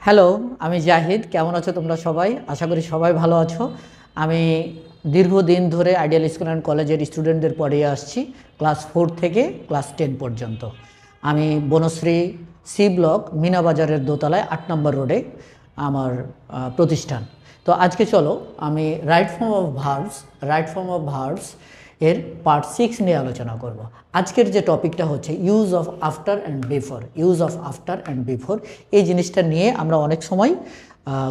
Hello, আমি জাহিদ। কেমন আছো তোমরা সবাই? আশা করি সবাই ভালো আছো। আমি দীর্ঘদিন ধরে আইডিয়াল স্কুল অ্যান্ড কলেজের স্টুডেন্টদের পড়িয়ে আসছি, ক্লাস 4 থেকে ক্লাস 10 পর্যন্ত। আমি বনশ্রী সি ব্লক মিনাবাজারের দোতলায় 8 নম্বর রোডে আমার প্রতিষ্ঠান। তো আজকে চলো আমি রাইট ফর্ম অফ ভার্বস এর পার্ট 6 নিয়ে আলোচনা করব। আজকের যে টপিকটা হচ্ছে use of after and before. এই জিনিসটা নিয়ে আমরা অনেক সময়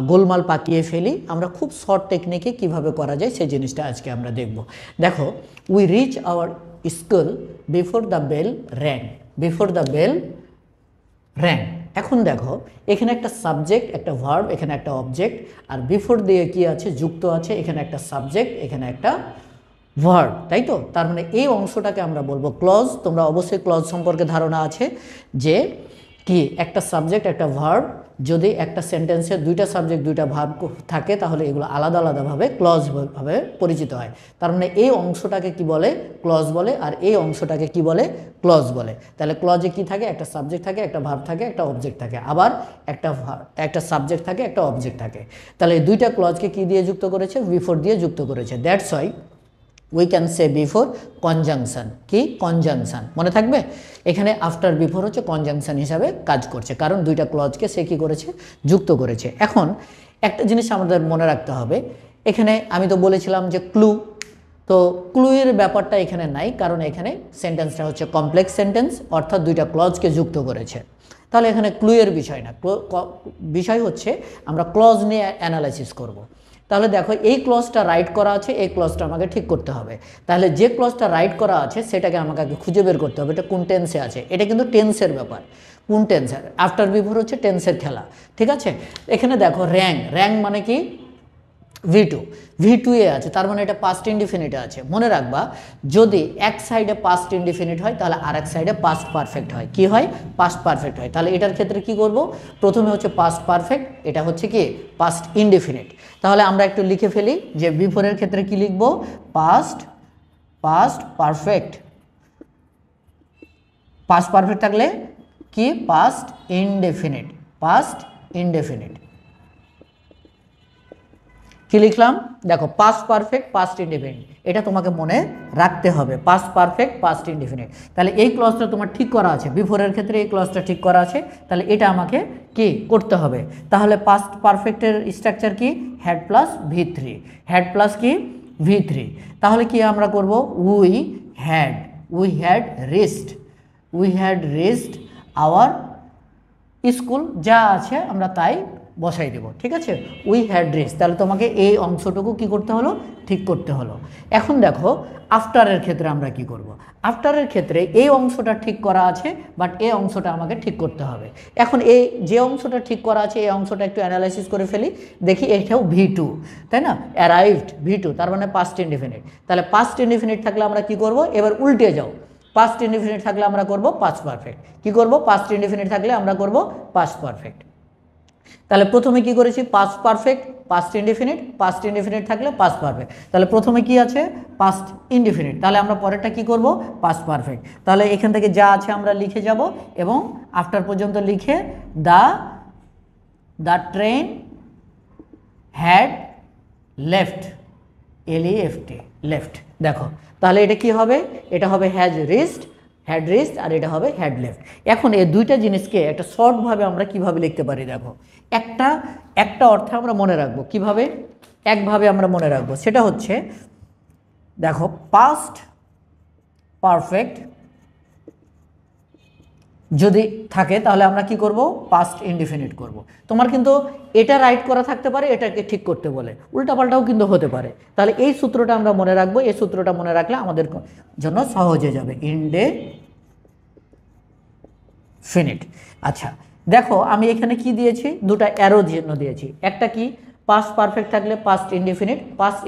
গোলমাল পাকিয়ে ফেলি। আমরা খুব শর্ট টেকনিকে কিভাবে করা যায় সেই জিনিসটা আজকে আমরা দেখব। দেখো, we reach our school before the bell rang. এখন দেখো, এখানে একটা সাবজেক্ট, একটা ভার্ব, এখানে একটা অবজেক্ট, আর বিফোর দিয়ে কি আছে? যুক্ত আছে। এখানে একটা সাবজেক্ট, এখানে একটা ভার্ব, তাই তো? তার মানে এই অংশটাকে আমরা বলবো ক্লজ। তোমরা অবশ্যই ক্লজ সম্পর্কে ধারণা আছে যে কি একটা সাবজেক্ট একটা ভার্ব, যদি একটা সেন্টেন্সে দুইটা সাবজেক্ট দুইটা ভার্ব থাকে তাহলে এগুলো আলাদা আলাদাভাবে ক্লজ ভাবে পরিচিত হয়। তার মানে এই অংশটাকে কি বলে? ক্লজ বলে। আর এই অংশটাকে কি বলে? ক্লজ বলে। তাহলে ক্লজে কি থাকে? একটা সাবজেক্ট থাকে, একটা ভার্ব থাকে, একটা অবজেক্ট থাকে, আবার একটা সাবজেক্ট থাকে, একটা অবজেক্ট থাকে। তাহলে এই দুইটা ক্লজকে কি দিয়ে যুক্ত করেছে? বিফোর দিয়ে যুক্ত করেছে। That's why we can say before conjunction. কি? কনজাংশন। মনে থাকবে, এখানে আফটার বিফোর হচ্ছে কনজাংশন হিসাবে কাজ করছে, কারণ দুইটা ক্লজকে সে কি করেছে? যুক্ত করেছে। এখন একটা জিনিস আমাদের মনে রাখতে হবে, এখানে আমি তো বলেছিলাম যে ক্লু, তো ক্লুয়ের ব্যাপারটা এখানে নাই, কারণ এখানে সেন্টেন্সটা হচ্ছে কমপ্লেক্স সেন্টেন্স, অর্থাৎ দুইটা ক্লজকে যুক্ত করেছে। তাহলে এখানে ক্লুয়ের বিষয় না, বিষয় হচ্ছে আমরা ক্লজ নিয়ে অ্যানালাইসিস করব। তাহলে দেখো, এই ক্লজটা রাইট করা আছে, এই ক্লজটা আমাকে ঠিক করতে হবে। তাহলে যে ক্লজটা রাইট করা আছে সেটাকে আমাকে আগে খুঁজে বের করতে হবে এটা কোন টেন্সে আছে। এটা কিন্তু টেন্সের ব্যাপার, কোন টেন্সের। আফটার বিফোর হচ্ছে টেন্সের খেলা, ঠিক আছে? এখানে দেখো র্যাং মানে কি? ভি টু এ আছে, তার মানে এটা পাস্ট ইনডিফিনিটে আছে। মনে রাখবা, যদি এক সাইডে পাস্ট ইনডিফিনিট হয় তাহলে আর এক সাইডে পাস্ট পারফেক্ট হয়। কি হয়? পাস্ট পারফেক্ট হয়। তাহলে এটার ক্ষেত্রে কি করব? প্রথমে হচ্ছে পাস্ট পারফেক্ট, এটা হচ্ছে কি? Past indefinite. তাহলে আমরা একটু লিখে ফেলি যে বিফোরের ক্ষেত্রে কি লিখব? Past perfect. পাস্ট পারফেক্ট থাকলে কি? Past indefinite. কি লিখলাম? দেখো, পাস্ট পারফেক্ট, পাস্ট ইনডেফিনিট, এটা তোমাকে মনে রাখতে হবে। Past perfect, past indefinite. তাহলে এই ক্লজটা তোমার ঠিক করা আছে, বিফোরের ক্ষেত্রে এই ক্লজটা ঠিক করা আছে। তাহলে এটা আমাকে কি করতে হবে? তাহলে পাস্ট পারফেক্টের স্ট্রাকচার কি? Had plus ভি3। হ্যাড প্লাস কি? ভি3। তাহলে কি আমরা করব? We had rest our school, যা আছে আমরা তাই বসাই দেব, ঠিক আছে? We had rest. তাহলে তোমাকে এই অংশটুকু কি করতে হলো? ঠিক করতে হলো। এখন দেখো, আফটারের ক্ষেত্রে আমরা কি করব? আফটারের ক্ষেত্রে এই অংশটা ঠিক করা আছে, বাট এই অংশটা আমাকে ঠিক করতে হবে। এখন এই যে অংশটা ঠিক করা আছে এই অংশটা একটু অ্যানালাইসিস করে ফেলি, দেখি এটাও ভি2, তাই না? অ্যারাইভড ভি2, তার মানে পাস্ট ইনডিফিনিট। তাহলে পাস্ট ইনডিফিনিট থাকলে আমরা কি করব? এবার উল্টে যাও। পাস্ট ইনডিফিনিট থাকলে আমরা করব পাস্ট পারফেক্ট। কি করব? পাস্ট ইনডিফিনিট থাকলে আমরা করব পাস্ট পারফেক্ট। তাহলে প্রথমে কি করেছি? পাস্ট পারফেক্ট, পাস্ট ইনডিফিনিট থাকলে পাস্ট পারফেক্ট। তাহলে প্রথমে কি আছে? Past indefinite. তাহলে আমরা পরেরটা কি করব? Past perfect. তাহলে এখান থেকে যা আছে আমরা লিখে যাব এবং আফটার পর্যন্ত লিখে the train had left, left. দেখো, তাহলে এটা কি হবে? এটা হবে হ্যাড রিস্ট, আর এটা হবে হ্যাড লেফট। এখন এই দুইটা জিনিসকে একটা শর্টভাবে আমরা কিভাবে লিখতে পারি? দেখো, একটা অর্থে আমরা মনে রাখবো। কিভাবে? একভাবে আমরা মনে রাখবো, সেটা হচ্ছে দেখো, পাস্ট পারফেক্ট যদি থাকে তাহলে আমরা কি করব? পাস্ট ইনডিফিনিট করব। তোমার কিন্তু এটা রাইট করা থাকতে পারে, এটাকে ঠিক করতে বলে, উল্টাপাল্টাও কিন্তু হতে পারে। তাহলে এই সূত্রটা আমরা মনে রাখবো। এই সূত্রটা মনে রাখলে আমাদের জন্য সহজ হয়ে যাবে। ইনডেফিনিট। আচ্ছা, দেখো আমি এখানে কি দিয়েছি? দুটো অ্যারো চিহ্ন দিয়েছি। একটা কি? পাস্ট পারফেক্ট থাকলে পাস্ট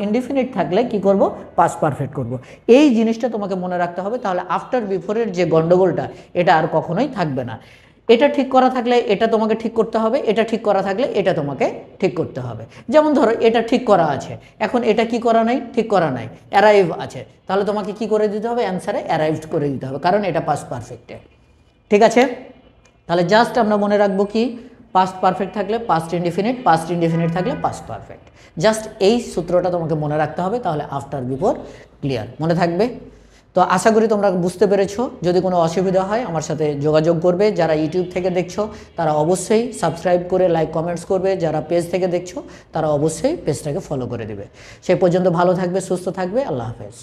ইনডিফিনিট থাকলে কি করব? পাস্ট পারফেক্ট করব। এই জিনিসটা তোমাকে মনে রাখতে হবে, তাহলে আফটার বিফোরের যে গন্ডগোলটা এটা আর কখনোই থাকবে না। এটা ঠিক করা থাকলে এটা তোমাকে ঠিক করতে হবে, এটা ঠিক করা থাকলে এটা তোমাকে ঠিক করতে হবে। যেমন ধরো, এটা ঠিক করা আছে, এখন এটা কি করা নাই? ঠিক করা নাই, অ্যারাইভ আছে। তাহলে তোমাকে কি করে দিতে হবে? অ্যান্সারে অ্যারাইভড করে দিতে হবে, কারণ এটা পাস্ট পারফেক্টে, ঠিক আছে? তাহলে জাস্ট আমরা মনে রাখবো কি? পাস্ট পারফেক্ট থাকলে পাস্ট ইনডিফিনিট, পাস্ট ইনডিফিনিট থাকলে পাস্ট পারফেক্ট। জাস্ট এই সূত্রটা তোমাকে মনে রাখতে হবে, তাহলে আফটার বিফোর ক্লিয়ার মনে থাকবে। তো আশা করি তোমরা বুঝতে পেরেছো। যদি কোনো অসুবিধা হয় আমার সাথে যোগাযোগ করবে। যারা ইউটিউব থেকে দেখছো তারা অবশ্যই সাবস্ক্রাইব করে লাইক কমেন্টস করবে, যারা পেজ থেকে দেখছো তারা অবশ্যই পেজটাকে ফলো করে দেবে। সেই পর্যন্ত ভালো থাকবে, সুস্থ থাকবে, আল্লাহ হাফেজ।